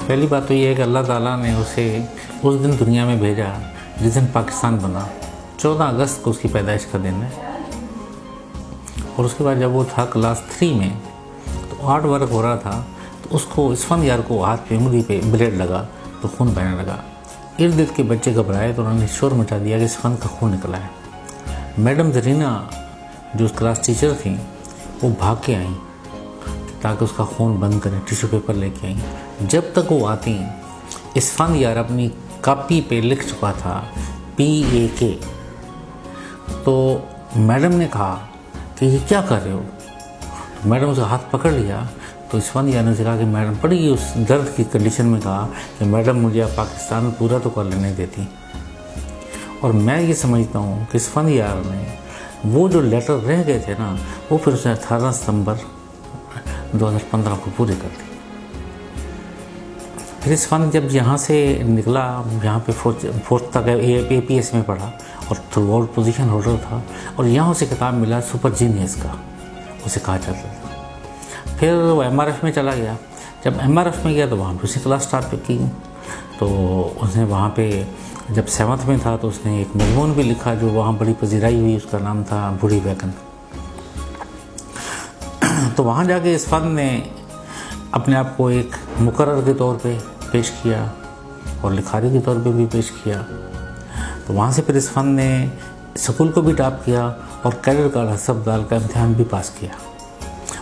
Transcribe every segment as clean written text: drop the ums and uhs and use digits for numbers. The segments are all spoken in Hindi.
पहली बात तो ये है कि अल्लाह ताला ने उसे उस दिन दुनिया में भेजा जिस दिन पाकिस्तान बना। 14 अगस्त को उसकी पैदाइश का दिन है। और उसके बाद जब वो था क्लास 3 में तो आर्ट वर्क हो रहा था, तो उसको इस्फंदियार को हाथ पे उंगली पे ब्लेड लगा तो खून बहने लगा। इर्द गिर्द के बच्चे घबराए तो उन्होंने शोर मचा दिया कि इस्फंद का खून निकला है। मैडम जरीना जो क्लास टीचर थी वो भाग के आई ताकि उसका खून बंद करें, टिश्यू पेपर लेके आई। जब तक वो आती इस्फंदियार अपनी कॉपी पे लिख चुका था PAK। तो मैडम ने कहा कि ये क्या कर रहे हो। तो मैडम उसका हाथ पकड़ लिया तो इस्फंदियार ने कहा कि मैडम, बड़ी उस दर्द की कंडीशन में कहा कि मैडम मुझे आप पाकिस्तान में पूरा तो कर लेने देती। और मैं ये समझता हूँ कि इस्फंदियार ने वो जो लेटर रह गए थे ना, वो फिर उसने 18 सितंबर 2015 को पूरे कर दिए। फिर इस्फंद जब यहाँ से निकला, यहाँ पे फोर्थ तक APS में पढ़ा और थ्रू आउट पोजीशन होल्डर था। और यहाँ उसे किताब मिला सुपर जीनियस का, उसे कहा जाता था। फिर वो MRF में चला गया। जब MRF में गया तो वहाँ पे उसे क्लास स्टार्ट की। तो उसने वहाँ पे जब 7th में था तो उसने एक मजमून भी लिखा जो वहाँ बड़ी पजीराई हुई, उसका नाम था बूढ़ी वैगन। तो वहाँ जाके इस्फंद ने अपने आप को एक मुकर्रर के तौर पे पेश किया और लिखारी के तौर पे भी पेश किया। तो वहाँ से फिर इस्फंद ने स्कूल को भी टॉप किया और कैडर का हसबदाल का इम्तिहान भी पास किया।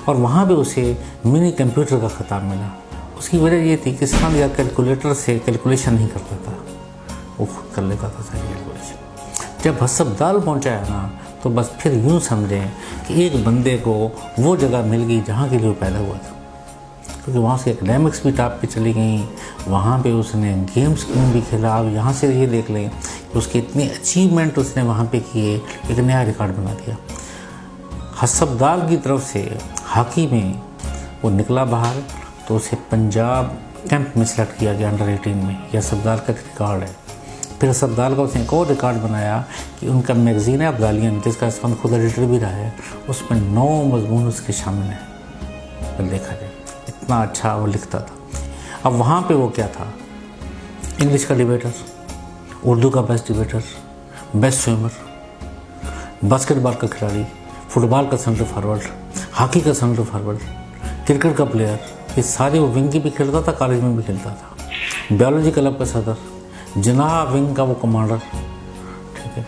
और वहाँ पे उसे मिनी कंप्यूटर का खिताब मिला। उसकी वजह ये थी कि इस्फंद या कैलकुलेटर से कैलकुलेशन नहीं करता था, वो खुद कर लेता था सारी कैलकुलेशन। जब हसबदाल पहुँचा है ना, तो बस फिर यूँ समझें कि एक बंदे को वो जगह मिल गई जहाँ के लिए वो पैदा हुआ था। क्योंकि वहाँ से एकेडमिक्स भी टॉप पे चली गई, वहाँ पे उसने गेम्स भी खेला। अब यहाँ से ये देख लें कि उसके इतने अचीवमेंट उसने वहाँ पे किए, एक नया रिकॉर्ड बना दिया। हसबदाल की तरफ से हॉकी में वो निकला बाहर, तो उसे पंजाब कैंप में सेलेक्ट किया गया अंडर 18 में। यह हसबदाल का रिकॉर्ड है। फिर हसबदाल का उसने एक और रिकॉर्ड बनाया कि उनका मैगज़ीन है अब्दालियन, जिसका इस्फंद खुद एडिटर भी रहा है, उसमें 9 मजमून उसके शामिल हैं। फिर देखा जाए इतना अच्छा वो लिखता था। अब वहाँ पे वो क्या था, इंग्लिश का डिबेटर, उर्दू का best debater, best swimmer, basketball का खिलाड़ी, फुटबॉल का सेंटर फॉरवर्ड, हॉकी का सेंटर फॉरवर्ड, क्रिकेट का प्लेयर, ये सारे वो विंग की भी खेलता था, कॉलेज में भी खेलता था। बायोलॉजी क्लब का सदर, जनाह विंग का वो कमांडर, ठीक है।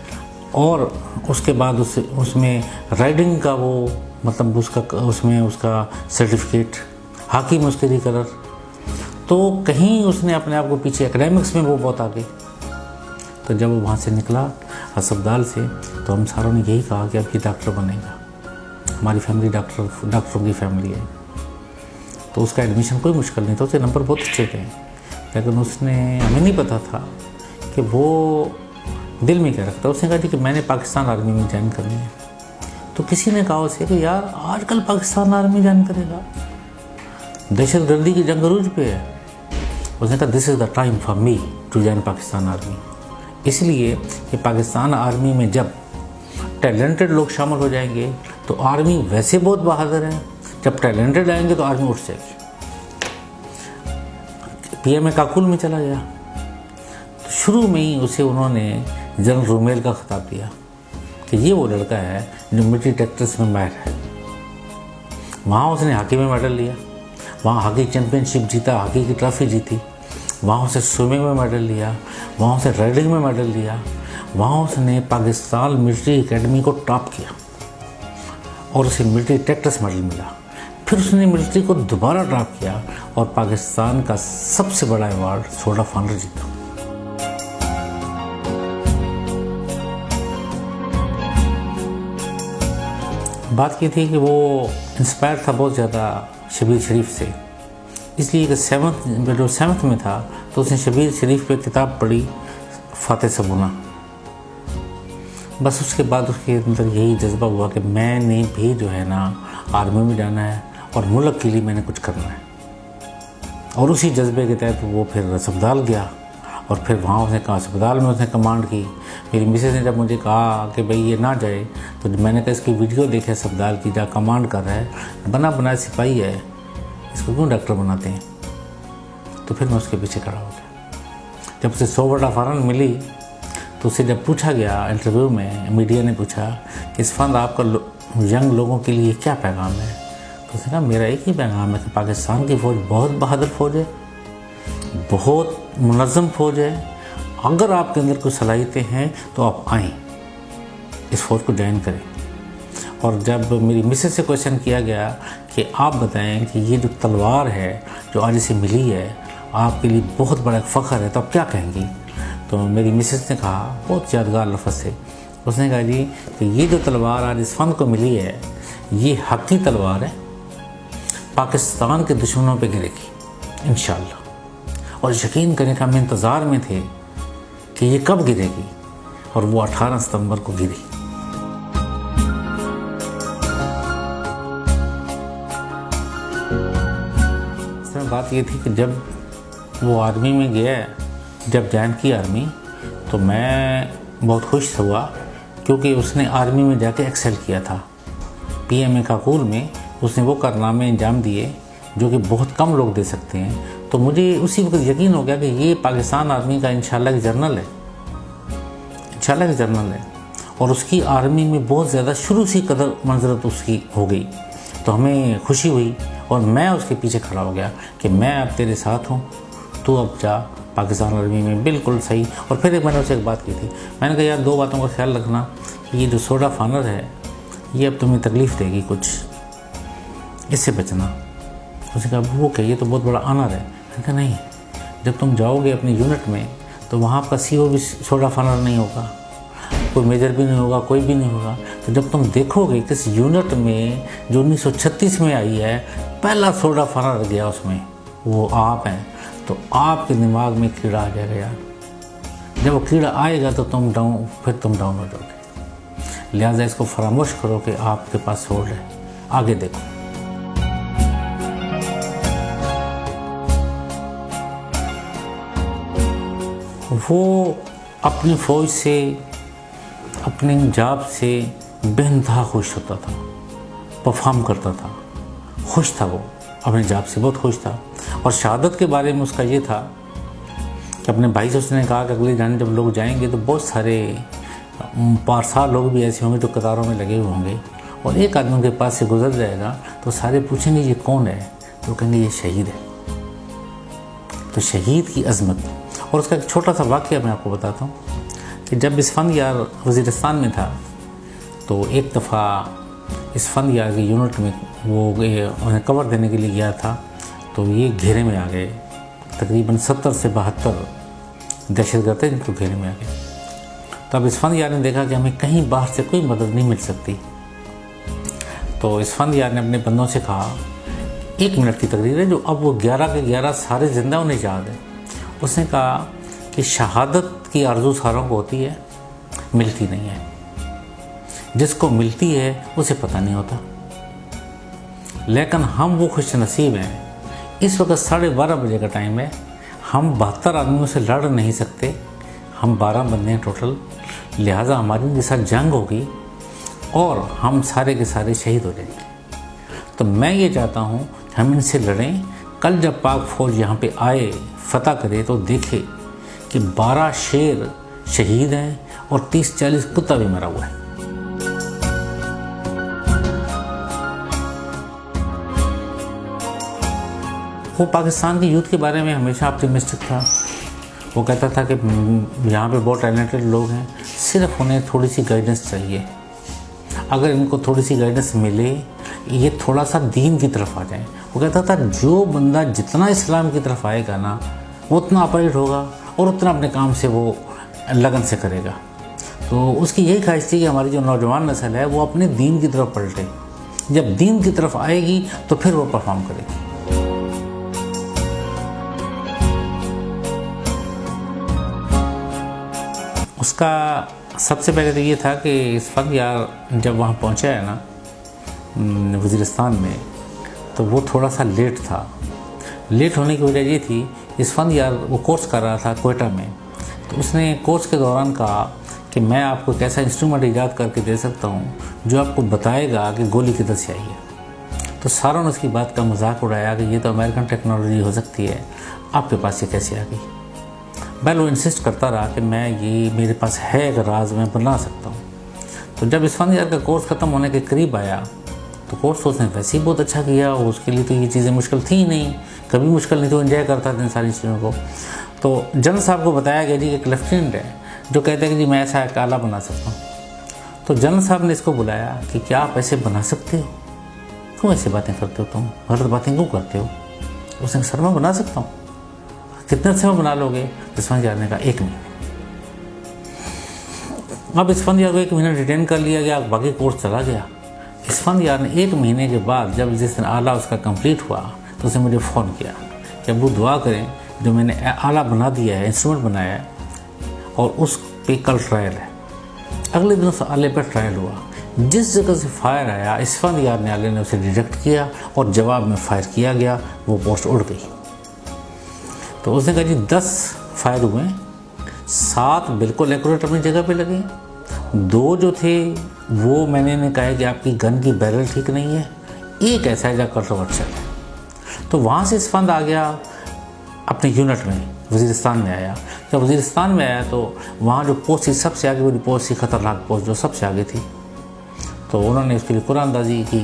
और उसके बाद उसमें राइडिंग का वो मतलब उसका सर्टिफिकेट, हॉकी में उसके रिकलर। तो कहीं उसने अपने आप को पीछे, एकेडमिक्स में वो बहुत आगे। तो जब वो वहाँ से निकला हसबदाल से, तो हम सारों ने यही कहा कि अब ये डॉक्टर बनेगा, हमारी फैमिली डॉक्टरों की फैमिली है। तो उसका एडमिशन कोई मुश्किल नहीं था, उसके नंबर बहुत अच्छे थे। लेकिन हमें नहीं पता था कि वो दिल में क्या रखता। उसने कहा कि मैंने पाकिस्तान आर्मी में ज्वाइन करनी है। तो किसी ने कहा उसे कि यार आजकल पाकिस्तान आर्मी ज्वाइन करेगा, दहशतगर्दी की जंग अरूज पे है। उसने कहा this is the time for me to join Pakistan army. इसलिए कि पाकिस्तान आर्मी में जब टैलेंटेड लोग शामिल हो जाएंगे तो आर्मी वैसे बहुत बहादुर है, जब टैलेंटेड आएंगे तो आर्मी उठ जाएगी। PM काकुल में चला गया। तो शुरू में ही उसे उन्होंने जनरल रोमेल का खिताब दिया कि ये वो लड़का है जो मिलिट्री टैक्टिक्स में माहिर है। वहाँ उसने हॉकी में मेडल लिया, वहाँ हॉकी चैम्पियनशिप जीता, हॉकी की ट्रॉफी जीती। वहाँ उसे स्विमिंग में मेडल लिया, वहाँ उसे राइडिंग में मेडल लिया। वहाँ उसने पाकिस्तान मिलिट्री एकेडमी को टॉप किया और उसे मिलिट्री टैक्टिक्स मेडल मिला। फिर उसने मिलिट्री को दोबारा टॉप किया और पाकिस्तान का सबसे बड़ा अवार्ड सोल्डर ऑफ ऑनर जीता। बात की थी कि वो इंस्पायर था बहुत ज़्यादा शबीर शरीफ से, इसलिए कि 7th में था तो उसने शबीर शरीफ पे किताब पढ़ी फाते सबूना। बस उसके बाद उसके अंदर यही जज्बा हुआ कि मैंने भी जो है ना आर्मी में जाना है और मुल्क के लिए मैंने कुछ करना है। और उसी जज्बे के तहत वो फिर अस्पताल गया और फिर वहाँ उसने कहा अस्पताल में उसने कमांड की। मेरी मिसेज ने जब मुझे कहा कि भाई ये ना जाए, तो मैंने कहा इसकी वीडियो देखे अस्पताल की, जहाँ कमांड कर रहा है, बना बनाया सिपाही है, इसको क्यों डॉक्टर बनाते हैं। तो फिर मैं उसके पीछे खड़ा हो गया। जब उसे 100 बटा फ़ौरन मिली तो उसे जब पूछा गया इंटरव्यू में, मीडिया ने पूछा कि इस फंड आपका यंग लोगों के लिए क्या पैगाम है, तो उसने कहा मेरा एक ही पैगाम है कि पाकिस्तान की फ़ौज बहुत बहादुर फ़ौज है, बहुत मुनज़्ज़म फ़ौज है, अगर आपके अंदर कुछ सलाहियतें हैं तो आप आएँ, इस फ़ौज को ज्वाइन करें। और जब मेरी मिसेस से क्वेश्चन किया गया कि आप बताएं कि ये जो तलवार है जो आज इसे मिली है आपके लिए बहुत बड़ा फ़ख्र है, तो आप क्या कहेंगी, तो मेरी मिसेस ने कहा बहुत यादगार लफ्ज़ से, उसने कहा जी कि ये जो तलवार आज इस फंद को मिली है ये हक़ी तलवार है, पाकिस्तान के दुश्मनों पे गिरेगी इंशाअल्लाह। और यकीन करें कि हम इंतज़ार में थे कि ये कब गिरेगी, और वो 18 सितंबर को गिरी। इसमें बात ये थी कि जब वो आर्मी में गया, जब ज्वाइन की आर्मी, तो मैं बहुत खुश हुआ क्योंकि उसने आर्मी में जाके एक्सेल किया था। PMA काकूल में उसने वो कारनामे अंजाम दिए जो कि बहुत कम लोग दे सकते हैं। तो मुझे उसी वक्त यकीन हो गया कि ये पाकिस्तान आर्मी का इंशाल्लाह की जर्नल है, इंशाल्लाह की जर्नल है। और उसकी आर्मी में बहुत ज़्यादा शुरू से कदर मंजरत उसकी हो गई, तो हमें खुशी हुई और मैं उसके पीछे खड़ा हो गया कि मैं अब तेरे साथ हूँ, तू अब जा पाकिस्तान आर्मी में, बिल्कुल सही। और फिर मैंने उससे एक बात की थी, मैंने कहा यार 2 बातों का ख्याल रखना कि ये जो सोडा फानर है ये अब तुम्हें तकलीफ़ देगी कुछ, इससे बचना। उसने कहा वो क्या, ये तो बहुत बड़ा ऑनर है। मैंने कहा नहीं, जब तुम जाओगे अपनी यूनिट में तो वहाँ आपका CO भी सोडा फानर नहीं होगा, कोई मेजर भी नहीं होगा, कोई भी नहीं होगा। तो जब तुम देखोगे कि इस यूनिट में जो 1936 में आई है पहला सोडा फानर गया उसमें वो आप हैं, तो आपके दिमाग में कीड़ा आ जाएगा यार। जब वो कीड़ा आएगा तो तुम डाउन हो जाओगे। लिहाजा इसको फरामोश करो कि आपके पास सोड है, आगे देखो। वो अपनी फ़ौज से, अपने जॉब से बेइंतहा खुश होता था, परफॉर्म करता था, खुश था वो अपने जॉब से, बहुत खुश था। और शहादत के बारे में उसका ये था कि अपने भाई से उसने कहा कि अगले जाने जब लोग जाएंगे तो बहुत सारे पारसा लोग भी ऐसे होंगे जो कतारों में लगे हुए होंगे, और एक आदमी के पास से गुजर जाएगा तो सारे पूछेंगे ये कौन है, तो कहेंगे ये शहीद है। तो शहीद की अजमत। और उसका एक छोटा सा वाक़या मैं आपको बताता हूँ कि जब इस फंद यार वज़ीरिस्तान में था तो एक दफ़ा इस फंद यार की यूनिट में वो उन्हें कवर देने के लिए गया था, तो ये घेरे में आ गए। तकरीबन 70 से 72 दहशतगर्द थे जिनको घेरे में आ गए। तब इस फंद यार ने देखा कि हमें कहीं बाहर से कोई मदद नहीं मिल सकती, तो इस फंद यार ने अपने बंदों से कहा 1 मिनट की तकरीर है, जो अब वो 11 के 11 सारे जिंदा उन्हें याद है। उसने कहा कि शहादत की आरज़ू सारों को होती है, मिलती नहीं है, जिसको मिलती है उसे पता नहीं होता। लेकिन हम वो खुश नसीब हैं, इस वक्त 12:30 बजे का टाइम है, हम 72 आदमियों से लड़ नहीं सकते, हम 12 बंदे हैं टोटल, लिहाजा हमारी उनके साथ जंग होगी और हम सारे के सारे शहीद हो जाएंगे। तो मैं ये चाहता हूँ कि हम इनसे लड़ें। कल जब पाक फौज यहाँ पे आए, फतह करे, तो देखे कि 12 शेर शहीद हैं और 30-40 कुत्ता भी मरा हुआ है। वो पाकिस्तान की यूथ के बारे में हमेशा ऑप्टिमिस्टिक था। वो कहता था कि यहाँ पे बहुत टैलेंटेड लोग हैं, सिर्फ उन्हें थोड़ी सी गाइडेंस चाहिए। अगर इनको थोड़ी सी गाइडेंस मिले, ये थोड़ा सा दीन की तरफ आ जाए। वो कहता था जो बंदा जितना इस्लाम की तरफ आएगा ना, वो उतना ऑपरेट होगा और उतना अपने काम से वो लगन से करेगा। तो उसकी यही ख्वाहिश थी कि हमारी जो नौजवान नस्ल है वो अपने दीन की तरफ पलटे। जब दीन की तरफ आएगी तो फिर वो परफॉर्म करेगी। उसका सबसे पहले तो ये था कि इस फंद यार जब वहाँ पहुँचा है ना वज़ीरिस्तान में, तो वो थोड़ा सा लेट था। लेट होने की वजह ये थी, इस फंद यार वो कोर्स कर रहा था कोयटा में, तो उसने कोर्स के दौरान कहा कि मैं आपको एक ऐसा इंस्ट्रूमेंट ईजाद करके दे सकता हूँ जो आपको बताएगा कि गोली किधर से आई है। तो सारों ने उसकी बात का मजाक उड़ाया कि ये तो अमेरिकन टेक्नोलॉजी हो सकती है, आपके पास ये कैसे आ गई। वेल वो इंसिस्ट करता रहा कि मैं ये मेरे पास है एक राज, मैं बना सकता हूँ। तो जब इस्फंदियार का कोर्स ख़त्म होने के करीब आया तो कोर्स तो उसने वैसे ही बहुत अच्छा किया, उसके लिए तो ये चीज़ें मुश्किल थी ही नहीं, कभी मुश्किल नहीं, तो एंजॉय करता था इन सारी चीज़ों को। तो जनरल साहब को बताया गया जी एक लेफ्टिनेंट है जो कहते हैं कि जी मैं ऐसा एक आला बना सकता हूँ। तो जनरल साहब ने इसको बुलाया कि क्या आप ऐसे बना सकते हो, क्यों ऐसी बातें करते हो, तुम गलत बातें क्यों करते हो। उसने सर मैं बना सकता हूँ, कितने समय बना लोगे। इस्फंदियार ने कहा 1 महीने। अब इस्फंदियार को 1 महीना डिटेन कर लिया गया, बाकी कोर्स चला गया। इस्फंदियार ने 1 महीने के बाद जब जिस दिन आला उसका कंप्लीट हुआ तो उसने मुझे फ़ोन किया कि अब्बू दुआ करें, जो मैंने आला बना दिया है, इंस्ट्रूमेंट बनाया है, और उस पे कल ट्रायल है। अगले दिन उस आले पर ट्रायल हुआ, जिस जगह से फायर आया इस्फंदियार ने आले ने उसे डिटेक्ट किया और जवाब में फायर किया गया, वो पोस्ट उड़ गई। तो उसने कहा जी 10 फायर हुए, 7 बिल्कुल एक्यूरेट अपनी जगह पे लगे, 2 जो थे वो मैंने कहा कि आपकी गन की बैरल ठीक नहीं है, एक ऐसा है जो कंट्रोवर्शियल है। तो वहाँ से इस्फंद आ गया अपने यूनिट में, वज़ीरिस्तान में आया। जब वज़ीरिस्तान में आया तो वहाँ जो पोस्ट थी सबसे आगे वाली पोस्ट थी, ख़तरनाक पोस्ट जो सबसे आगे थी, तो उन्होंने उसके लिए कुरानंदाजी की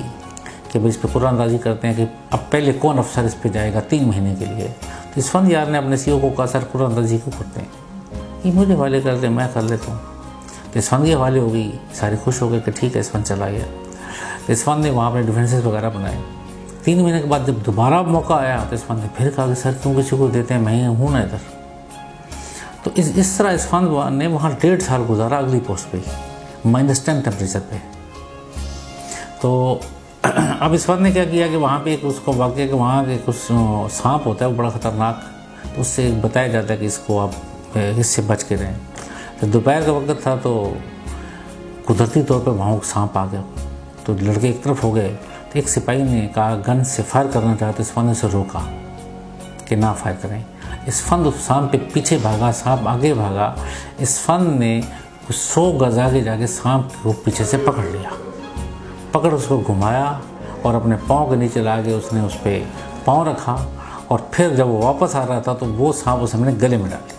कि भाई इस पर कुरानंदाजी करते हैं कि अब पहले कौन अफसर इस पर जाएगा 3 महीने के लिए। तो इस्फंदियार ने अपने सीईओ को कहा सर कुरानंदाजी क्यों करते हैं, ये मुझे हवाले कर दे, मैं कर लेता हूँ। तो इस्फंद की हवाले हो गई, सारे खुश हो गए कि ठीक है इस्फंद चला गया। तो इस्फंद ने वहाँ अपने डिफेंसेस वगैरह बनाए। 3 महीने के बाद जब दोबारा मौका आया तो इस्फंद ने फिर कहा कि सर क्यों किसी को देते हैं, मैं हूँ ना इधर। तो इस तरह इस्फंद ने वहाँ 1.5 साल गुजारा अगली पोस्ट पे, -10 टेम्परेचर पे। तो अब इस्फंद ने क्या किया कि वहाँ पे एक उसको वाक़या कि वहाँ के कुछ सांप होता है वो बड़ा ख़तरनाक, तो उससे बताया जाता है कि इसको आप इससे बच के रहें। तो दोपहर का वक्त था तो कुदरती तौर पर वहाँ सांप आ गया, तो लड़के एक तरफ हो गए। तो एक सिपाही ने कहा गन से फायर करना चाहा, तो इस्फंद ने उसे रोका कि ना फायर करें। इस्फंद उस सांप पे पीछे भागा, सांप आगे भागा। इस्फंद ने 100 गज आगे जाके सांप को पीछे से पकड़ लिया, पकड़ उसको घुमाया और अपने पाँव के नीचे ला के उसने उस पर पाँव रखा, और फिर जब वो वापस आ रहा था तो वो सांप उसे हमने गले में डाल दिया।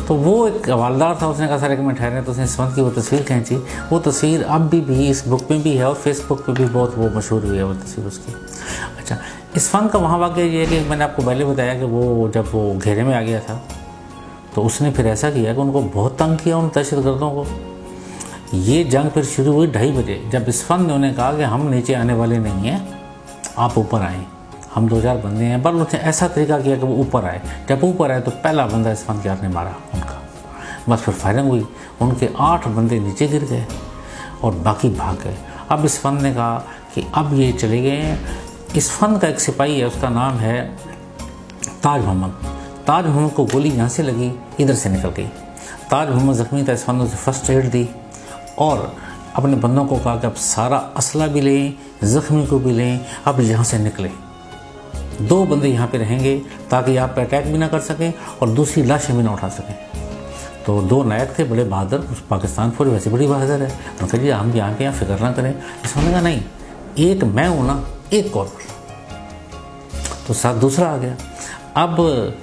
तो वो एक हवालदार था, उसने कहा सर एक मिनट ठहरे, तो उसने इस्फंद की वो तस्वीर खींची। वो तस्वीर अब भी इस बुक में भी है और फेसबुक पे भी बहुत वो मशहूर हुई है वो तस्वीर उसकी। अच्छा, इस्फंद का वहाँ वाक़या ये है कि मैंने आपको पहले बताया कि वो जब वो घेरे में आ गया था तो उसने फिर ऐसा किया कि उनको बहुत तंग किया उन दहशतगर्दों को। ये जंग फिर शुरू हुई 2:30 बजे, जब इस्फंद ने उन्हें कहा कि हम नीचे आने वाले नहीं हैं, आप ऊपर आएँ, हम 2-4 बंदे हैं। पर उसने ऐसा तरीका किया कि वो ऊपर आए। जब ऊपर आए तो पहला बंदा इस्फंदियार ने मारा उनका, बस फिर फायरिंग हुई, उनके 8 बंदे नीचे गिर गए और बाकी भाग गए। अब इस्फंद ने कहा कि अब ये चले गए हैं। इस्फंद का एक सिपाही है, उसका नाम है ताज मोहम्मद। ताज मोहम्मद को गोली यहाँ से लगी, इधर से निकल गई। ताज मोहम्मद ज़ख्मी था, इस्फंद ने उसे फर्स्ट एड दी और अपने बंदों को कहा कि अब सारा असला भी लें, ज़ख्मी को भी लें, अब यहाँ से निकले। 2 बंदे यहाँ पे रहेंगे ताकि आप पे अटैक भी ना कर सकें और दूसरी लाशें भी ना उठा सकें। तो 2 नायक थे बड़े बहादुर, पाकिस्तान फौज वैसे बड़ी बहादुर है, उन्होंने कहा जी हम यहाँ पे फिक्र ना करें। इसने कहा नहीं, एक मैं हूँ ना, एक कॉर्नर। तो साथ दूसरा आ गया। अब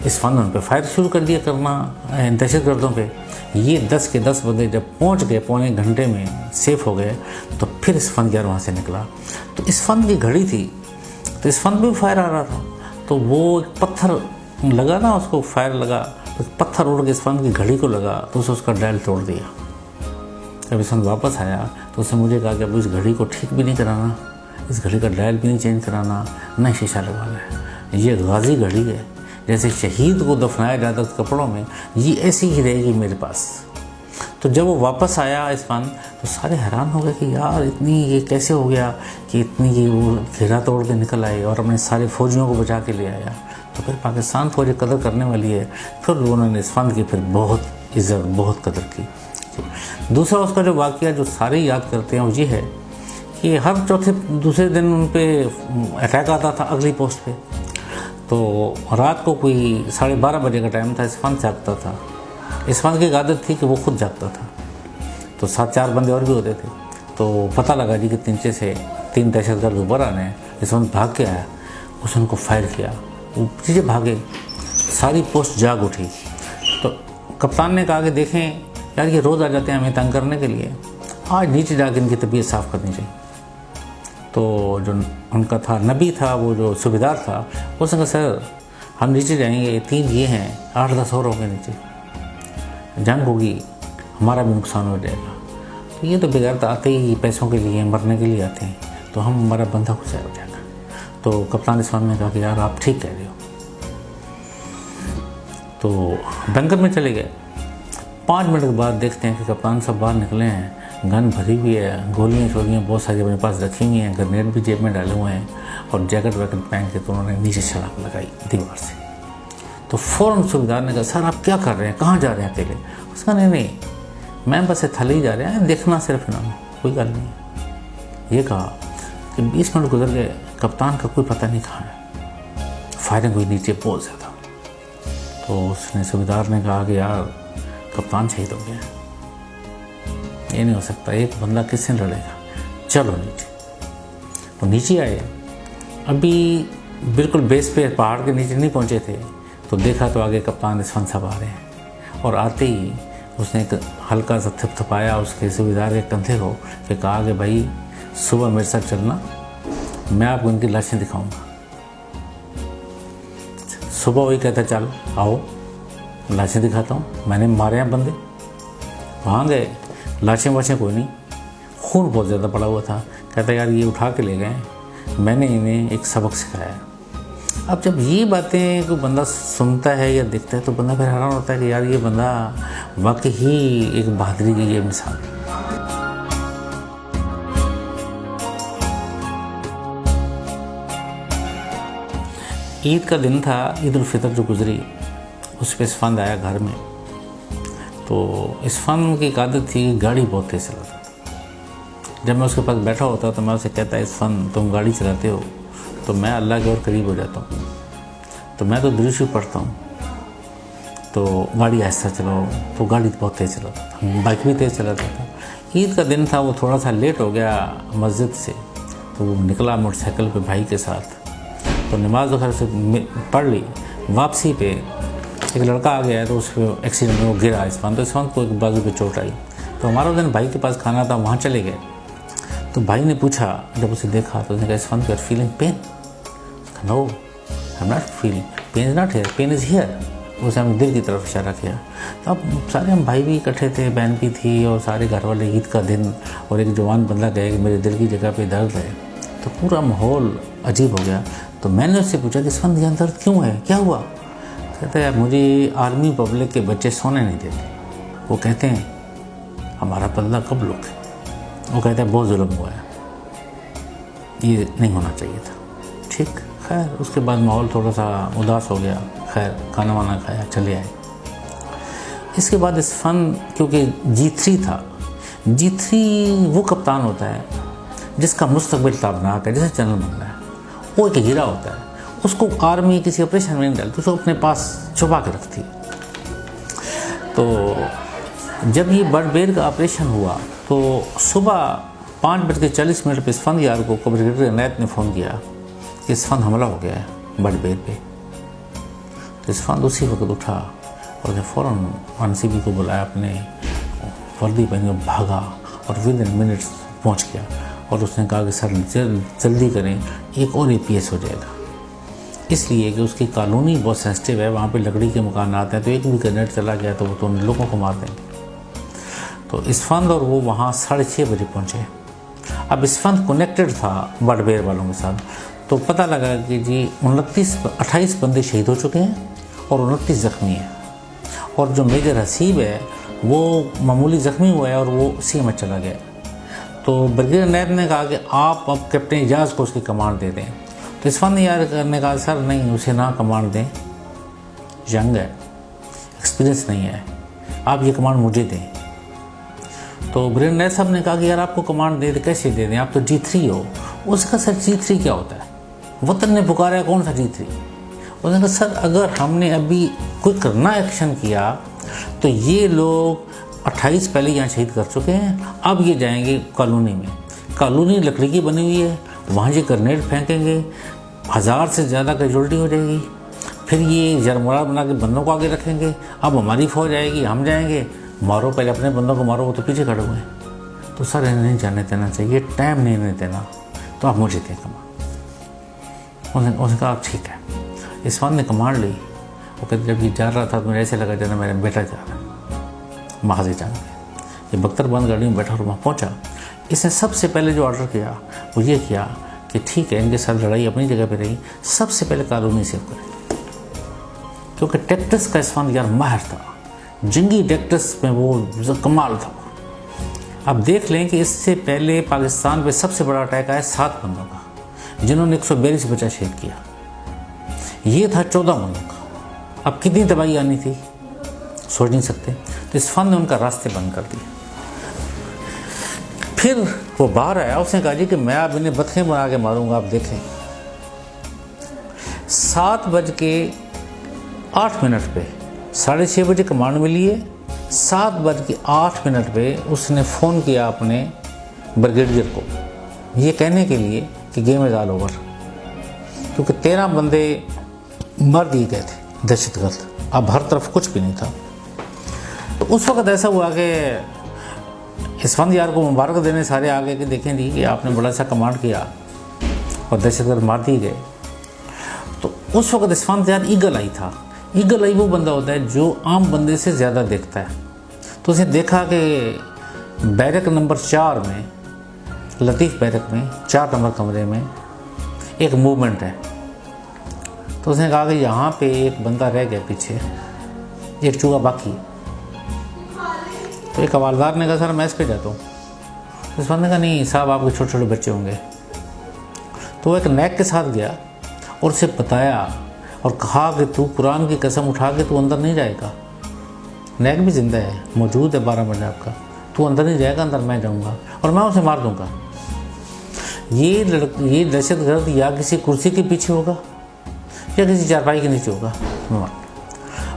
इस्फंद उन पर फायर शुरू कर दिया करना दहशतगर्दों पे। ये 10 के 10 बंदे जब पहुँच गए, पौने घंटे में सेफ हो गए, तो फिर इस्फंदियार वहाँ से निकला। तो इस्फंद की घड़ी थी, तो इस्फंद भी फायर आ रहा था, तो वो एक पत्थर लगा ना, उसको फायर लगा, तो पत्थर उड़ के इस्फंद की घड़ी को लगा, तो उसे उसका डायल तोड़ दिया। जब इस्फंद वापस आया तो उसने मुझे कहा कि अब इस घड़ी को ठीक भी नहीं कराना, इस घड़ी का डायल भी नहीं चेंज कराना, न शीशा लगवाना है। ये गाजी घड़ी है, जैसे शहीद को दफनाया जाता है कपड़ों में, ये ऐसी ही रहेगी मेरे पास। तो जब वो वापस आया इस्फंद, तो सारे हैरान हो गए कि यार इतनी ये कैसे हो गया कि इतनी ये वो घेरा तोड़ के निकल आए और अपने सारे फौजियों को बचा के ले आया। तो फिर पाकिस्तान फौज कदर करने वाली है। फिर उन्होंने इस्फंद की फिर बहुत इज़्ज़त, बहुत कदर की। दूसरा उसका जो वाक़या जो सारे याद करते हैं वो ये है कि हर दूसरे दिन उन पर अटैक आता था अगली पोस्ट पे। तो रात को कोई 12:30 बजे का टाइम था, इस्फंद जागता था। इस्फंद की आदत थी कि वो खुद जागता था, तो 7-4 बंदे और भी होते थे। तो पता लगा जी कि नीचे से 3 दहशतगर्द ऊपर आ रहे हैं, जसवंत भाग के आया, उसने उनको फायर किया, वो पीछे भागे, सारी पोस्ट जाग उठी। तो कप्तान ने कहा कि देखें यार ये रोज़ आ जाते हैं हमें तंग करने के लिए, आज नीचे जाकर इनकी तबीयत साफ़ करनी चाहिए। तो जो उनका था नबी था, वो जो सूबेदार था, उसने कहा सर हम नीचे जाएंगे, 3 ये हैं, 8-10 और होंगे नीचे, जंग होगी, हमारा भी नुकसान हो जाएगा। तो ये तो बगैर आते ही पैसों के लिए, मरने के लिए आते हैं, तो हमारा बंदा गुजर हो जाएगा। तो कप्तान इस्फान ने कहा कि यार आप ठीक कह रहे हो। तो बंकर में चले गए। 5 मिनट के बाद देखते हैं कि कप्तान साहब बाहर निकले हैं, गन भरी हुई है, गोलियाँ शोलियाँ बहुत सारी अपने पास रखी हुई हैं, ग्रेनेड भी जेब में डाले हुए हैं, और जैकेट वैकेट पहन के तो उन्होंने नीचे छलांग लगाई दीवार से। तो फ़ौरन सूबेदार ने कहा सर आप क्या कर रहे हैं, कहाँ जा रहे हैं अकेले? उसका नहीं मैं बस थले ही जा रहे हैं, देखना सिर्फ ना, कोई गल नहीं है। ये कहा कि 20 मिनट गुजर गए, कप्तान का कोई पता नहीं कहाँ है, फायरिंग हुई नीचे बहुत ज़्यादा। तो उसने सूबेदार ने कहा कि यार कप्तान शहीद हो गया, ये नहीं हो सकता, एक बंदा किससे लड़ेगा, चलो नीचे। तो नीचे आए, अभी बिल्कुल बेस पे पहाड़ के नीचे नहीं पहुंचे थे, तो देखा तो आगे कप्तान इस्फान साहब आ रहे हैं, और आते ही उसने एक हल्का सा थपथपाया उसके सूबेदार के कंधे को, कि कहा कि भाई सुबह मेरे साथ चलना, मैं आपको इनकी लाशें दिखाऊंगा। सुबह वही कहता चल आओ लाशें दिखाता हूँ, मैंने मारे हैं बंदे। वहाँ गए, लाशें वाशें कोई नहीं, खून बहुत ज़्यादा पड़ा हुआ था। कहता यार ये उठा के ले गए, मैंने इन्हें एक सबक सिखाया। अब जब ये बातें कोई बंदा सुनता है या देखता है तो बंदा फिर हैरान होता है कि यार ये बंदा वाकई ही एक बहादुरी की ये मिसाल है। ईद का दिन था, ईद उल फितर जो गुजरी, उस पर इस्फान आया घर में। तो इस्फान की एक आदत थी, गाड़ी बहुत तेज़ चलाता था। जब मैं उसके पास बैठा होता तो मैं उसे कहता इस्फान तुम गाड़ी चलाते हो, तो मैं अल्लाह के और करीब हो जाता हूँ, तो मैं तो दुरूद पढ़ता हूँ, तो गाड़ी आहिस्ता चलाओ। तो गाड़ी बहुत तेज़ चलाता था, बाइक भी तेज़ चलाता था। ईद का दिन था, वो थोड़ा सा लेट हो गया मस्जिद से, तो वो निकला मोटरसाइकिल पे भाई के साथ। तो नमाज वगैरह से पढ़ ली, वापसी पे एक लड़का आ गया है, तो उस पर एक्सीडेंट में वो गिरा इस्फान, तो इस्फान को एक बाजू पे चोट आई। तो हमारा दिन भाई के पास खाना था, वहाँ चले गए। तो भाई ने पूछा, जब उसे देखा तो उसने कहा इस्फान you are feeling pain? No I am not feeling pain, is not here, pain is here. उसे हमने दिल की तरफ इशारा किया। तो अब सारे हम भाई भी इकट्ठे थे, बहन भी थी, और सारे घर वाले। ईद का दिन, और एक जवान बंदा कहे कि मेरे दिल की जगह पे दर्द है, तो पूरा माहौल अजीब हो गया। तो मैंने उससे पूछा कि इस्फान यहाँ दर्द क्यों है, क्या हुआ? कहता है यार मुझे आर्मी पब्लिक के बच्चे सोने नहीं देते, वो कहते हैं हमारा बदला कब लोग है। वो कहता है बहुत जुल्म हुआ है, ये नहीं होना चाहिए था। ठीक, खैर उसके बाद माहौल थोड़ा सा उदास हो गया। खैर खाना वाना खाया, चले आए। इसके बाद इस्फान क्योंकि G3 था, G3 वो कप्तान होता है जिसका मुस्तकबिल ताबनाक है, जैसे जनरल बनना है, वो एक हीरा होता है, उसको आर्मी किसी ऑपरेशन में नहीं डालती, उसको अपने पास छुपा के रखती। तो जब ये बड़बेर का ऑपरेशन हुआ तो सुबह 5:40 पर इस्फान यार को ब्रिगेडियर इनायत ने फ़ोन किया कि इस्फान हमला हो गया है बड़बेर पे। तो इस्फान उसी वक्त उठा और उसने फ़ौरन अनसीबी को बुलाया, अपने वर्दी पहन के भागा और विद इन मिनट्स पहुँच गया। और उसने कहा कि सर जल्दी करें, एक और APS हो जाएगा, इसलिए कि उसकी कॉलोनी बहुत सेंसिटिव है, वहाँ पे लकड़ी के मकान आते हैं, तो एक भी ग्रेनेड चला गया तो वो तो उन लोगों को मार देंगे। तो इस्फान और वो वहाँ 6:30 बजे पहुँचे। अब इस्फान कनेक्टेड था बड़बेर वालों के साथ, तो पता लगा कि जी 28 बंदे शहीद हो चुके हैं और 29 ज़ख्मी हैं, और जो मेजर हसीब है वो मामूली ज़ख्मी हुआ है और वो CMH चला गया। तो ब्रिगेडियर इनायत ने कहा कि आप अब कैप्टन एजाज को उसकी कमांड दे दें। तो इस्फान ने कहा सर नहीं, उसे ना कमांड दें, यंग है, एक्सपीरियंस नहीं है, आप ये कमांड मुझे दें। तो ब्रिगेडियर इनायत साहब ने कहा कि यार आपको कमांड दे कैसे दे दें, आप तो G3 हो। उसका सर G3 क्या होता है, वतन ने पुकारा है, कौन सा G3? उसने कहा सर अगर हमने अभी कोई करना एक्शन किया तो ये लोग 28 पहले यहाँ शहीद कर चुके हैं, अब ये जाएंगे कॉलोनी में, कॉलोनी लकड़ी की बनी हुई है, वहाँ ये ग्रेनेड फेंकेंगे, 1000 से ज़्यादा कैजुअल्टी हो जाएगी। फिर ये जरमुरा बना के बंदों को आगे रखेंगे, अब हमारी फौज आएगी, हम जाएंगे, मारो पहले अपने बंदों को मारो, वो तो पीछे खड़े हुए हैं। तो सर इन्हें नहीं जाने देना चाहिए, टाइम नहीं देना, तो आप मुझे दें कमांड। उसने कहा ठीक है। इरफान ने कमांड ली। वो कहते जब ये जा रहा था तो मुझे ऐसे लगा जैसे मेरा बेटा जा रहा है महाजी जान के। ये बख्तरबंद गाड़ी में बैठा और वहाँ पहुँचा। इसने सबसे पहले जो ऑर्डर किया वो ये किया कि ठीक है, इनके साथ लड़ाई अपनी जगह पे रही, सबसे पहले कॉलोनी सेव करें, क्योंकि टैक्टिक्स का इरफान यार माहिर था, जंगी टैक्टिक्स में वो कमाल था। अब देख लें कि इससे पहले पाकिस्तान पे सबसे बड़ा अटैक आया 7 बंदों का, जिन्होंने 142 बच्चा शहीद किया। ये था 14 बंदों का। अब कितनी तबाही आनी थी सोच नहीं सकते। तो इस फन ने उनका रास्ते बंद कर दिए। फिर वो बाहर आया, उसने कहा जी कि मैं अब इन्हें बतखें बना के मारूंगा, आप देखें। 7:08 पे 6:30 बजे कमांड मिली है। 7:08 पे उसने फ़ोन किया अपने ब्रिगेडियर को, ये कहने के लिए कि गेम इज़ ऑल ओवर, क्योंकि 13 बंदे मर दिए गए थे दहशतगर्द। अब हर तरफ कुछ भी नहीं था। तो उस वक्त ऐसा हुआ कि इस्फंदियार को मुबारक देने सारे आगे कि देखें जी कि आपने बड़ा सा कमांड किया और दहशतगर्द मार दिए गए। तो उस वक्त इस्फंदियार ईगल आई था। ईगल आई वो बंदा होता है जो आम बंदे से ज़्यादा देखता है। तो उसने देखा कि बैरक नंबर 4 में, लतीफ़ बैरक में 4 नंबर कमरे में एक मूवमेंट है। तो उसने कहा कि यहाँ पे एक बंदा रह गया पीछे, एक चूहा बाकी। तो एक हवालदार ने कहा सर मैं इस पे जाता हूँ। इस बंदे का नहीं साहब, आपके छोटे छोटे बच्चे होंगे। तो वो एक नैक के साथ गया और उसे बताया और कहा कि तू कुरान की कसम उठा के तू अंदर नहीं जाएगा। नैक भी जिंदा है, मौजूद है 12 बजे आपका, तू अंदर नहीं जाएगा, अंदर मैं जाऊँगा और मैं उसे मार दूँगा। ये दहशतगर्द या किसी कुर्सी के पीछे होगा या किसी चारपाई के नीचे होगा।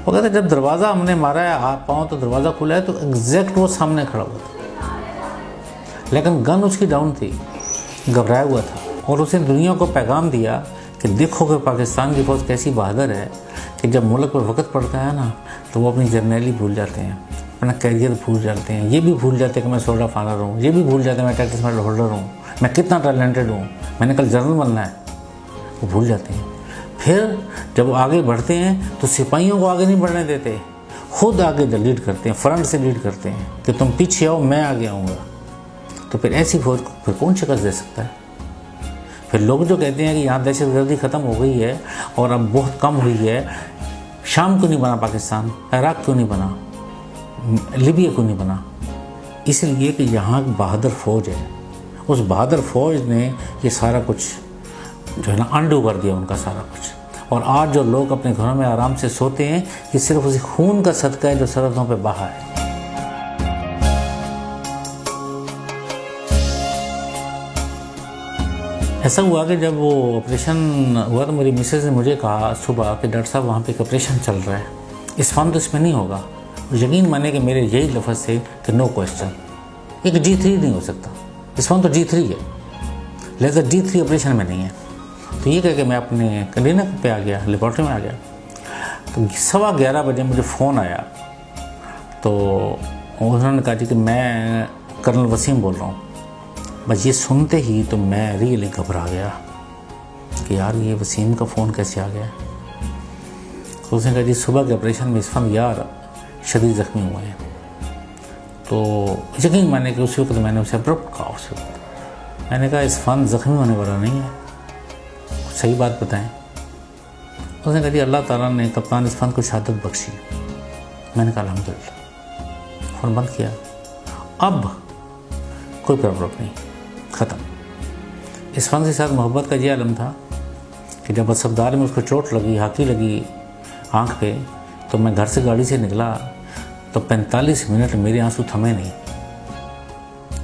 वो कहते जब दरवाज़ा हमने मारा है हाथ पाँव तो दरवाज़ा खुला है, तो एग्जैक्ट वो सामने खड़ा हुआ था, लेकिन गन उसकी डाउन थी, घबराया हुआ था। और उसने दुनिया को पैगाम दिया कि देखो कि पाकिस्तान की फ़ौज कैसी बहादुर है कि जब मुल्क पर वक्त पड़ता है ना तो वो अपनी जर्नैली भूल जाते हैं, अपना कैरियर भूल जाते हैं, ये भी भूल जाते हैं कि मैं सोल्डर फानर हूँ, ये भी भूल जाते हैं मैं टैक्टिक्स मेडल होल्डर हूँ, मैं कितना टैलेंटेड हूँ, मैंने कल जनरल बनना है, वो भूल जाते हैं। फिर जब वो आगे बढ़ते हैं तो सिपाहियों को आगे नहीं बढ़ने देते, खुद आगे लीड करते हैं, फ्रंट से लीड करते हैं कि तुम पीछे आओ मैं आगे आऊँगा। तो फिर ऐसी फौज को फिर कौन शिकस्त दे सकता है। फिर लोग जो कहते हैं कि यहाँ दहशतगर्दी ख़त्म हो गई है और अब बहुत कम हुई है, शाम क्यों नहीं बना पाकिस्तान, इराक़ क्यों नहीं बना, लीबिया क्यों नहीं बना, इसलिए कि यहाँ बहादुर फ़ौज है। उस बहादुर फ़ौज ने ये सारा कुछ जो है ना अंडू कर दिया उनका सारा कुछ। और आज जो लोग अपने घरों में आराम से सोते हैं ये सिर्फ उसी खून का सदका है जो सरहदों पे बहा है। ऐसा हुआ कि जब वो ऑपरेशन हुआ तो मेरी मिसेज ने मुझे कहा सुबह कि डॉक्टर साहब वहाँ पे एक ऑपरेशन चल रहा है, इरफान तो इसमें नहीं होगा। यकीन माने कि मेरे यही लफ्ज़ थे कि नो क्वेश्चन, एक G3 नहीं हो सकता, इरफान तो G3 है, लिहाजा G3 ऑपरेशन में नहीं है। तो ये कह के मैं अपने क्लिनिक पे आ गया, लेबॉर्ट्री में आ गया। तो 11:15 बजे मुझे फ़ोन आया, तो उन्होंने कहा जी कि मैं कर्नल वसीम बोल रहा हूँ। बस ये सुनते ही तो मैं रियली घबरा गया कि यार ये वसीम का फ़ोन कैसे आ गया। तो उसने कहा जी सुबह के ऑपरेशन में इरफान यार शदीद ज़ख्मी हुए हैं। तो यकीन माने कि उसी वक्त मैंने उसे अब्रप्ट कहा, उस वक्त मैंने कहा इरफान ज़ख्मी होने वाला नहीं है, सही बात बताएं। उसने कहा जी अल्लाह ताला ने कप्तान इरफान को शहादत बख्शी। मैंने कहा अल्हम्दुलिल्लाह, फ़ोन बंद किया। अब कोई प्रॉब्लम नहीं, ख़त्म। इरफान के साथ मोहब्बत का ये आलम था कि जब अस्पताल में उसको चोट लगी, हाकी लगी आँख पे, तो मैं घर से गाड़ी से निकला तो 45 मिनट मेरे आंसू थमे नहीं।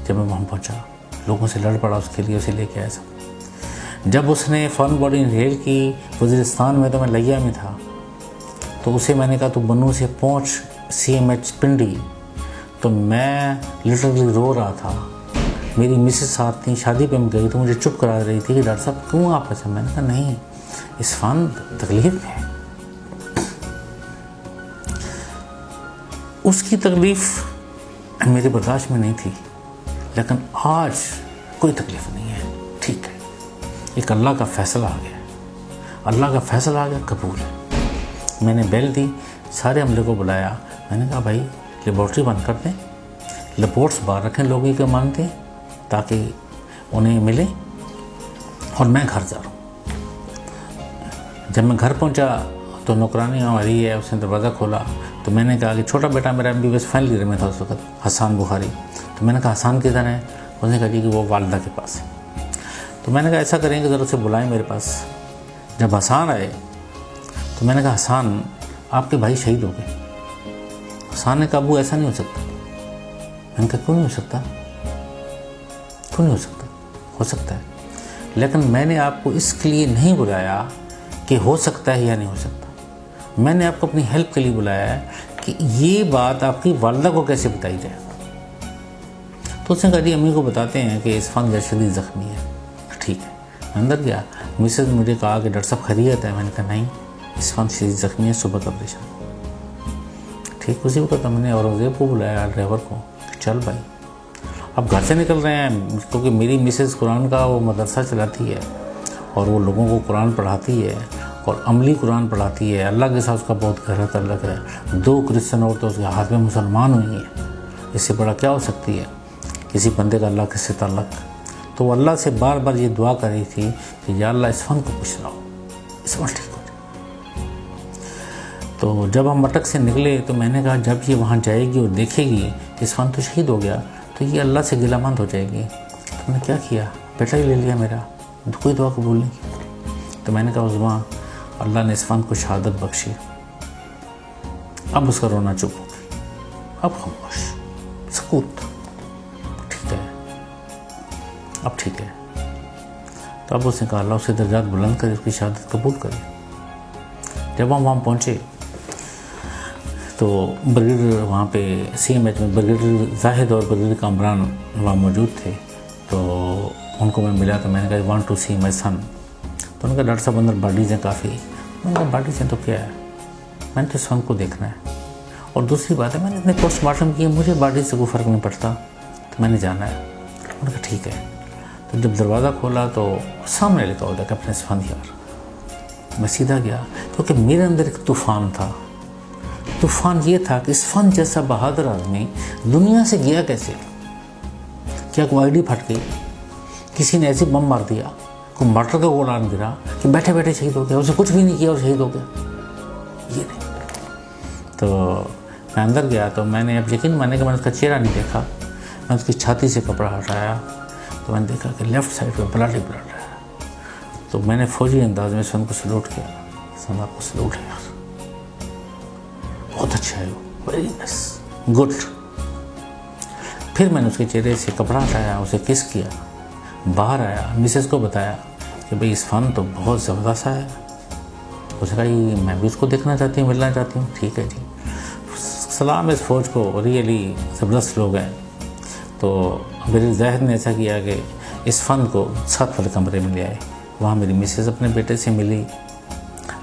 जब मैं वहाँ पहुँचा लोगों से लड़ पड़ा उसके लिए, उसे लेके आया सब। जब उसने फॉरेन बॉडी इनहेल की वज़ीरिस्तान में, तो मैं लिया में था, तो उसे मैंने कहा तू बनू से पहुँच CMH पिंडी। तो मैं लिटरली रो रहा था मेरी मिसेस साथ थी, शादी पे मैं गई तो मुझे चुप करा रही थी कि डॉक्टर साहब क्यों आप ऐसा। मैंने कहा नहीं, इस्फान तकलीफ में है। उसकी तकलीफ मेरे बर्दाश्त में नहीं थी, लेकिन आज कोई तकलीफ नहीं है, ठीक है। एक अल्लाह का फैसला आ गया, अल्लाह का फैसला आ गया, कबूल है। मैंने बेल दी, सारे अमले को बुलाया, मैंने कहा भाई लेबॉर्ट्री बंद कर दें, रिपोर्ट्स बाहर रखें लोगों के मानते, ताकि उन्हें मिले, और मैं घर जा रहा हूँ। जब मैं घर पहुँचा तो नौकरानी हमारी है, उसने दरवाज़ा खोला, तो मैंने कहा कि छोटा बेटा मेरा MBBS फाइनल ईयर में था उस वक्त, हसन बुखारी। तो मैंने कहा हसन किधर है? उसने कहा कि वो वालिदा के पास है। तो मैंने कहा ऐसा करेंगे ज़रा उसे बुलाएं मेरे पास। जब हसन आए तो मैंने कहा हसन आपके भाई शहीद हो गए। हसन ने कहा अबू ऐसा नहीं हो सकता। मैंने कहा क्यों नहीं हो सकता? क्यों नहीं हो सकता? हो सकता है, लेकिन मैंने आपको इसके लिए नहीं बुलाया कि हो सकता है या नहीं हो सकता। मैंने आपको अपनी हेल्प के लिए बुलाया है कि ये बात आपकी वालिदा को कैसे बताई जाए। तो उसने कहा जी अम्मी को बताते हैं कि इस्फान शदीद ज़ख्मी है। ठीक है, मैं अंदर गया, मिसेज ने मुझे कहा कि डॉक्टर साहब खैरियत है? मैंने कहा नहीं, इस्फान शदीद ज़ख्मी है, सुबह का ऑपरेशन। ठीक, उसी वक्त हमने औरंगज़ेब को बुलाया, ड्राइवर को, चल भाई अब घर से निकल रहे हैं, क्योंकि मेरी मिसेज कुरान का वो मदरसा चलाती है और वो लोगों को कुरान पढ़ाती है और अमली कुरान पढ़ाती है। अल्लाह के साथ उसका बहुत गहरा ताल्लुक़ है। 2 क्रिश्चियन औरतें उसके हाथ में मुसलमान हुई हैं, इससे बड़ा क्या हो सकती है किसी बंदे का अल्लाह के से ताल्लुक़। तो अल्लाह से बार बार ये दुआ कर रही थी कि या अल्लाह इस्फान को कुछ लाओ, इस्फान ठीक हो जाए। तो जब हम मटक से निकले तो मैंने कहा जब ये वहाँ जाएगी और देखेगी इस्फान तो शहीद हो गया तो ये अल्लाह से गिलामंद हो जाएगी। तो मैंने क्या किया, बेटा ही ले लिया मेरा, कोई दुआ कबूल नहीं की। तो मैंने कहा उज़मा अल्लाह ने इस्फान को शहादत बख्शी, अब उसका रोना चुप हो गया, अब खामोश, सकूत, ठीक है, अब ठीक है। तो अब उसने कहा अल्लाह उसे दर्जात बुलंद करे, उसकी शहादत कबूल करे। जब हम वहाँ पहुँचे तो ब्रिगेडियर वहाँ पे CMH में ब्रिगेडियर जाहिद और ब्रिगेडियर कामरान वहाँ मौजूद थे। तो उनको मैं मिला तो मैंने कहा वांट टू सी माई सन। तो उन्होंने कहा डॉक्टर साहब अंदर बॉडीज़ हैं काफ़ी। मैंने कहा बॉडीज़ हैं तो क्या है, मैंने तो सन को देखना है। और दूसरी बात है मैंने इतने पोस्टमार्टम किए, मुझे बॉडीज़ से कोई फ़र्क नहीं पड़ता, तो मैंने जाना है। उन्होंने कहा ठीक है। तो जब दरवाज़ा खोला तो सामने लिखा होता कि अपने इस्फान यार। मैं सीधा गया क्योंकि मेरे अंदर एक तूफ़ान था। तूफ़ान ये था कि इस्फान जैसा बहादुर आदमी दुनिया से गया कैसे? क्या कोई आईडी फट गई, किसी ने ऐसी बम मार दिया, कोई मर्डर का गोला गिरा कि बैठे बैठे शहीद हो गया, उसे कुछ भी नहीं किया और शहीद हो गया? ये नहीं। तो मैं अंदर गया तो मैंने अब यकीन माने कि मैंने उसका चेहरा नहीं देखा। मैं उसकी छाती से कपड़ा हटाया तो मैंने देखा कि लेफ़्ट साइड पर ब्लड ही ब्लड है। तो मैंने फौजी अंदाज में सन को सलूट किया, सन आपको सलूट है यार, बहुत अच्छा है, वेरी नाइस, गुड। फिर मैंने उसके चेहरे से कपड़ा हटाया, उसे किस किया, बाहर आया, मिसेस को बताया कि भाई इस्फान तो बहुत ज़बरदस्त है। उसने कहा मैं भी उसको देखना चाहती हूँ, मिलना चाहती हूँ। ठीक है जी, सलाम इस फ़ौज को, रियली ज़बरदस्त लोग हैं। तो मेरे जाहिद ने ऐसा किया कि इस्फान को साथ वाले कमरे में ले आए, वहाँ मेरी मिसेस अपने बेटे से मिली।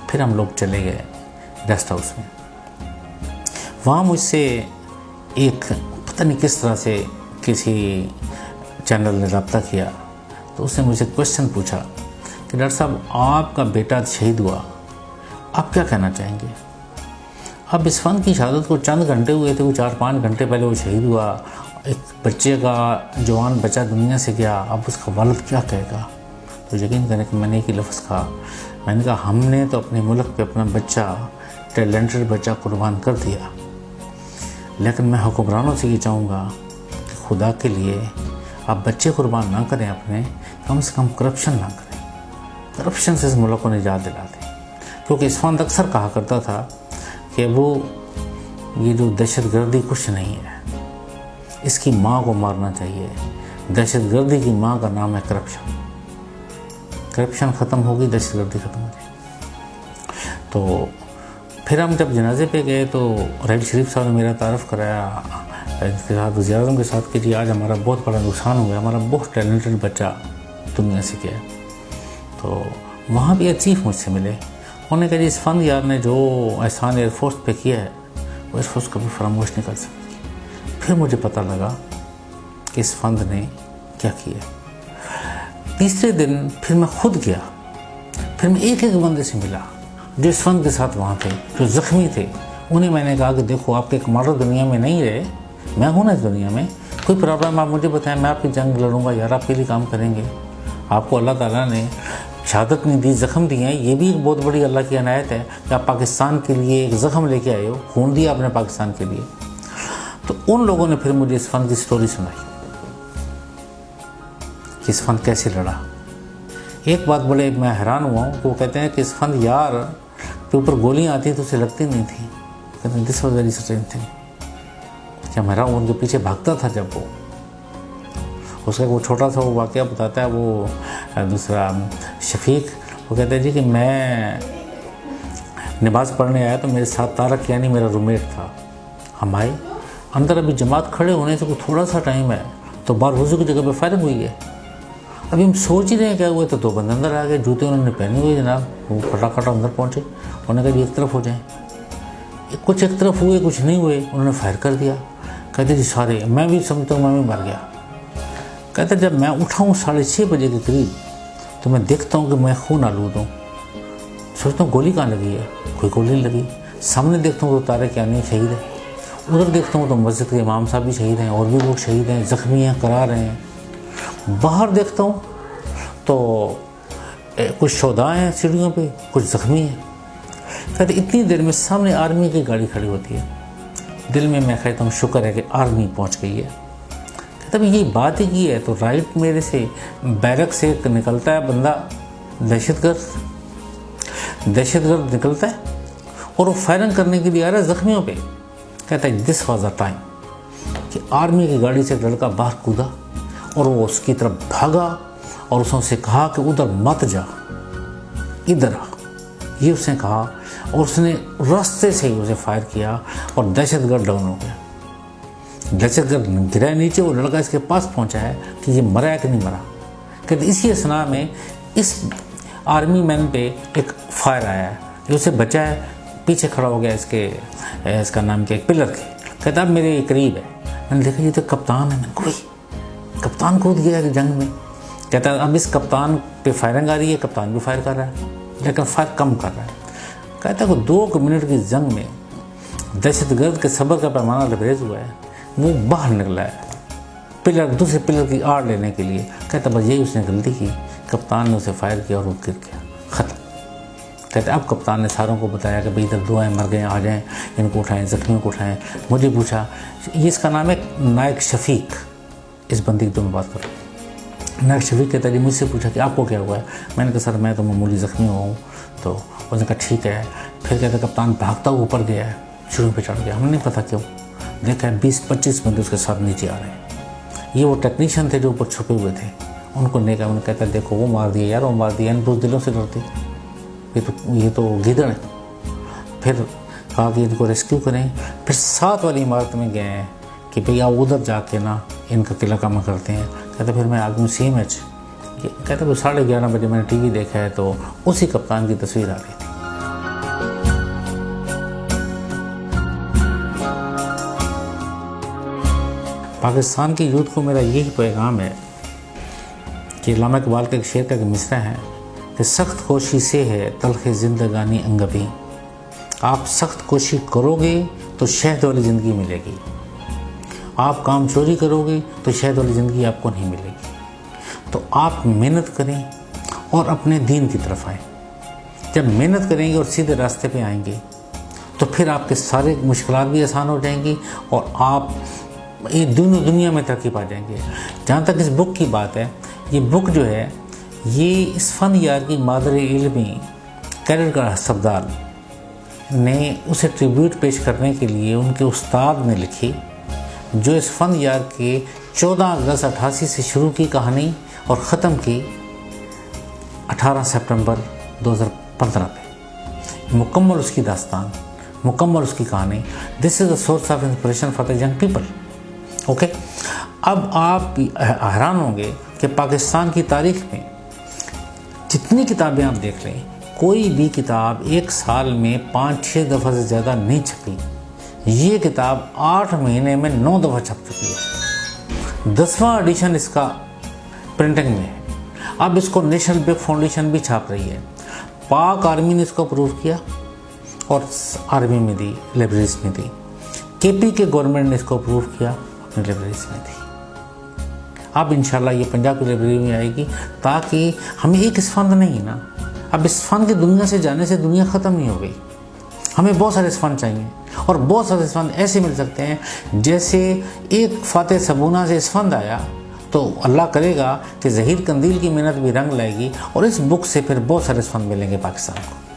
फिर हम लोग चले गए गेस्ट हाउस में। वहाँ मुझसे एक पता नहीं किस तरह से किसी चैनल ने रब्ता किया, तो उसने मुझसे क्वेश्चन पूछा कि डॉक्टर साहब आपका बेटा शहीद हुआ, आप क्या कहना चाहेंगे? अब इस्फान की शहादत को चंद घंटे हुए थे, वो 4-5 घंटे पहले वो शहीद हुआ। एक बच्चे का जवान बच्चा दुनिया से गया, अब उसका वालिद क्या कहेगा? तो यकीन करें कि मैंने एक ही लफ्ज़ कहा, मैंने कहा हमने तो अपने मुल्क पे अपना बच्चा, टैलेंटेड बच्चा कुर्बान कर दिया, लेकिन मैं हुक्मरानों से ये चाहूँगा कि खुदा के लिए आप बच्चे कुर्बान ना करें अपने, कम से कम करप्शन ना करें, करप्शन से इस मुल्क को निजात दिला दें। क्योंकि इस्फान अक्सर कहा करता था कि वो ये जो दहशतगर्दी कुछ नहीं है, इसकी माँ को मारना चाहिए। दहशतगर्दी की माँ का नाम है करप्शन। करप्शन ख़त्म होगी, दहशतगर्दी ख़त्म हो जाएगी। तो फिर हम जब जनाजे पे गए तो राइल शरीफ साहब ने मेरा तारफ़ कराया इनके साथ वज़ीर आज़म के साथ कि जी आज हमारा बहुत बड़ा नुकसान हो गया, हमारा बहुत टैलेंटेड बच्चा दुनिया से गया। तो वहाँ भी एक चीफ मुझसे मिले, उन्होंने कहा जी इस फंद यार ने जो एहसान एयरफोर्स पे किया है वो एयरफोर्स कभी फरामोश नहीं कर सकती। फिर मुझे पता लगा कि इस फंद ने क्या किया। तीसरे दिन फिर मैं खुद गया, फिर मैं एक एक बंदे से मिला जो इस फंद के साथ वहाँ थे, जो ज़ख्मी थे। उन्हें मैंने कहा कि देखो आपके कमांडर दुनिया में नहीं रहे, मैं हूँ ना इस दुनिया में, कोई प्रॉब्लम आप मुझे बताएं, मैं आपकी जंग लड़ूंगा यार, आपके लिए काम करेंगे। आपको अल्लाह ताला ने शहादत नहीं दी, ज़ख्म दिए हैं, ये भी एक बहुत बड़ी अल्लाह की अनायत है कि आप पाकिस्तान के लिए एक ज़ख्म लेके आए हो, खून दिया आपने पाकिस्तान के लिए। तो उन लोगों ने फिर मुझे इस फंद की स्टोरी सुनाई कि इस फंद कैसे लड़ा। एक बात बड़े मैं हैरान हुआ हूँ, वो कहते हैं कि इस फंद यार के ऊपर गोलियाँ आती तो उसे लगती नहीं थी। कहते हैं this was very strange thing. क्या मेरा उनके पीछे भागता था जब वो, उसका वो छोटा सा वो वाक़या बताता है वो दूसरा शफीक, वो कहता है जी कि मैं नमाज़ पढ़ने आया तो मेरे साथ तारक यानी मेरा रूममेट था। हम आए अंदर, अभी जमात खड़े होने से कोई थोड़ा सा टाइम है तो बाहर वज़ू की जगह पे फायरिंग हुई है। अभी हम सोच ही रहे हैं क्या हुआ, तो 2 बंदे अंदर आ गए, जूते उन्होंने पहने हुए जनाब, वो फटाफट अंदर पहुँचे। उन्होंने कहा जी एक तरफ हो जाएँ, कुछ एक तरफ हुए कुछ नहीं हुए, उन्होंने फायर कर दिया। कहते जी सारे, मैं भी समझता हूँ मैं भी मर गया। कहते जब मैं उठा हूँ 6:30 बजे के करीब तो मैं देखता हूँ कि मैं खून आलूद हूँ। सोचता हूँ गोली कहाँ लगी है, कोई गोली नहीं लगी। सामने देखता हूँ तो तारक यानी शहीद है, उधर देखता हूँ तो मस्जिद के इमाम साहब भी शहीद हैं और भी लोग शहीद हैं, ज़ख्मी हैं, करा रहे हैं। बाहर देखता हूँ तो कुछ शोधा हैं सीढ़ियों पे, कुछ ज़ख्मी हैं। कहते इतनी देर में सामने आर्मी की गाड़ी खड़ी होती है। दिल में मैं कहता हूँ शुक्र है कि आर्मी पहुँच गई है। तब ये बात ही की है तो राइट मेरे से बैरक से निकलता है बंदा, दहशतगर्द निकलता है और वो फायरिंग करने के लिए आ रहा है ज़ख्मियों पे। कहता है दिस वाज द टाइम कि आर्मी की गाड़ी से लड़का बाहर कूदा और वो उसकी तरफ भागा और उसने उसे कहा कि उधर मत जा, इधर आ, ये उसने कहा और उसने रास्ते से ही उसे फायर किया और दहशतगर्द डाउन हो गया। दहशतगर्द गिरा नीचे, वो लड़का इसके पास पहुंचा है कि ये मरा है कि नहीं मरा। कहते इसी असना में इस आर्मी मैन पे एक फायर आया है, जो उसे बचा है, पीछे खड़ा हो गया इसका नाम क्या, एक पिलर के। कहता अब मेरे करीब है, मैंने देखा ये तो कप्तान है, कोई कप्तान कूद गया है जंग में। कहता अब इस कप्तान पे फायरिंग आ रही है, कप्तान भी फायर कर रहा है लेकिन फायर कम कर रहा है। कहता है 2 मिनट की जंग में दहशतगर्द के सब्र का पैमाना लबरेज हुआ है, वो बाहर निकला है दूसरे पिलर की आड़ लेने के लिए। कहता बस यही उसने गलती की, कप्तान ने उसे फायर किया और वो गिर गया, ख़त्म। कहते अब कप्तान ने सारों को बताया कि भाई इधर 2 मर गए, आ जाएं, इनको उठाएं, ज़ख्मियों को उठाएं। मुझे पूछा, ये इसका नाम है नायक शफीक, इस बंदी की तो मैं बात करूँ। नायक शफीक कहता जी मुझसे पूछा कि आपको क्या हुआ है। मैंने कहा सर मैं तो मामूली ज़ख्मी हुआ हूँ। तो उसने कहा ठीक है। फिर कहते कप्तान भागता हुआ ऊपर गया है, सीढ़ी पे चढ़ गया, हमें नहीं पता क्यों। देखा है 20-25 बंदे उसके साथ नीचे आ रहे हैं। ये वो टेक्नीशियन थे जो ऊपर छुपे हुए थे, उनको नहीं कहा। उन्होंने कहता देखो वो मार दिया यार, वो मार दिया, इन 2 दिलों से डरते, ये तो गीदड़ है। फिर कहा कि इनको रेस्क्यू करें। फिर 7 वाली इमारत में गए हैं कि भैया उधर जाके ना इनका किला कम करते हैं। कहते फिर मैं आदमी सेम एच, कहते वो 11:30 बजे मैंने टीवी देखा है तो उसी कप्तान की तस्वीर आ रही थी। पाकिस्तान की यूथ को मेरा यही पैगाम है कि अल्लामा इकबाल के एक शेर का मिसरा है कि सख्त कोशी से है तलख़ ज़िंदगानी अंगभी। आप सख्त कोशिश करोगे तो शहद वाली ज़िंदगी मिलेगी, आप काम चोरी करोगे तो शहद वाली ज़िंदगी आपको नहीं मिलेगी। तो आप मेहनत करें और अपने दीन की तरफ आएँ। जब मेहनत करेंगे और सीधे रास्ते पे आएंगे तो फिर आपके सारे मुश्किलात भी आसान हो जाएंगी और आप ये दोनों दुनिया में तरक्की पा जाएंगे। जहाँ तक इस बुक की बात है, ये बुक जो है ये इस फ़न यार की मादर इल्मी कैडेट का हसबदार ने उसे ट्रिब्यूट पेश करने के लिए उनके उस्ताद ने लिखी, जो इस फ़न यार के 14 अगस्त 88 से शुरू की कहानी और ख़त्म की 18 सितंबर 2015 पे। मुकम्मल उसकी दास्तान, मुकम्मल उसकी कहानी। This is the source of inspiration for the young people. Okay, अब आप हैरान होंगे कि पाकिस्तान की तारीख में जितनी किताबें आप देख लें, कोई भी किताब एक साल में 5-6 दफ़ा से ज़्यादा नहीं छपी। ये किताब 8 महीने में 9 दफ़ा छप चुकी है। 10वां एडिशन इसका प्रिंटिंग में है। अब इसको नेशनल बुक फाउंडेशन भी छाप रही है। पाक आर्मी ने इसको अप्रूव किया और आर्मी में दी, लाइब्रेरीज में दी। केपी के गवर्नमेंट ने इसको अप्रूव किया, अपनी लाइब्रेरीज में दी। अब इंशाल्लाह ये पंजाब की लाइब्रेरी में आएगी, ताकि हमें एक इस फंड नहीं ना, अब इस फंड की दुनिया से जाने से दुनिया ख़त्म नहीं हो गई। हमें बहुत सारे फंड चाहिए और बहुत सारे फंड ऐसे मिल सकते हैं जैसे एक फातेह सबूना से इस फंड आया, तो अल्लाह करेगा कि ज़हीर कंदील की मेहनत भी रंग लाएगी और इस बुक से फिर बहुत सारे फंड मिलेंगे पाकिस्तान को।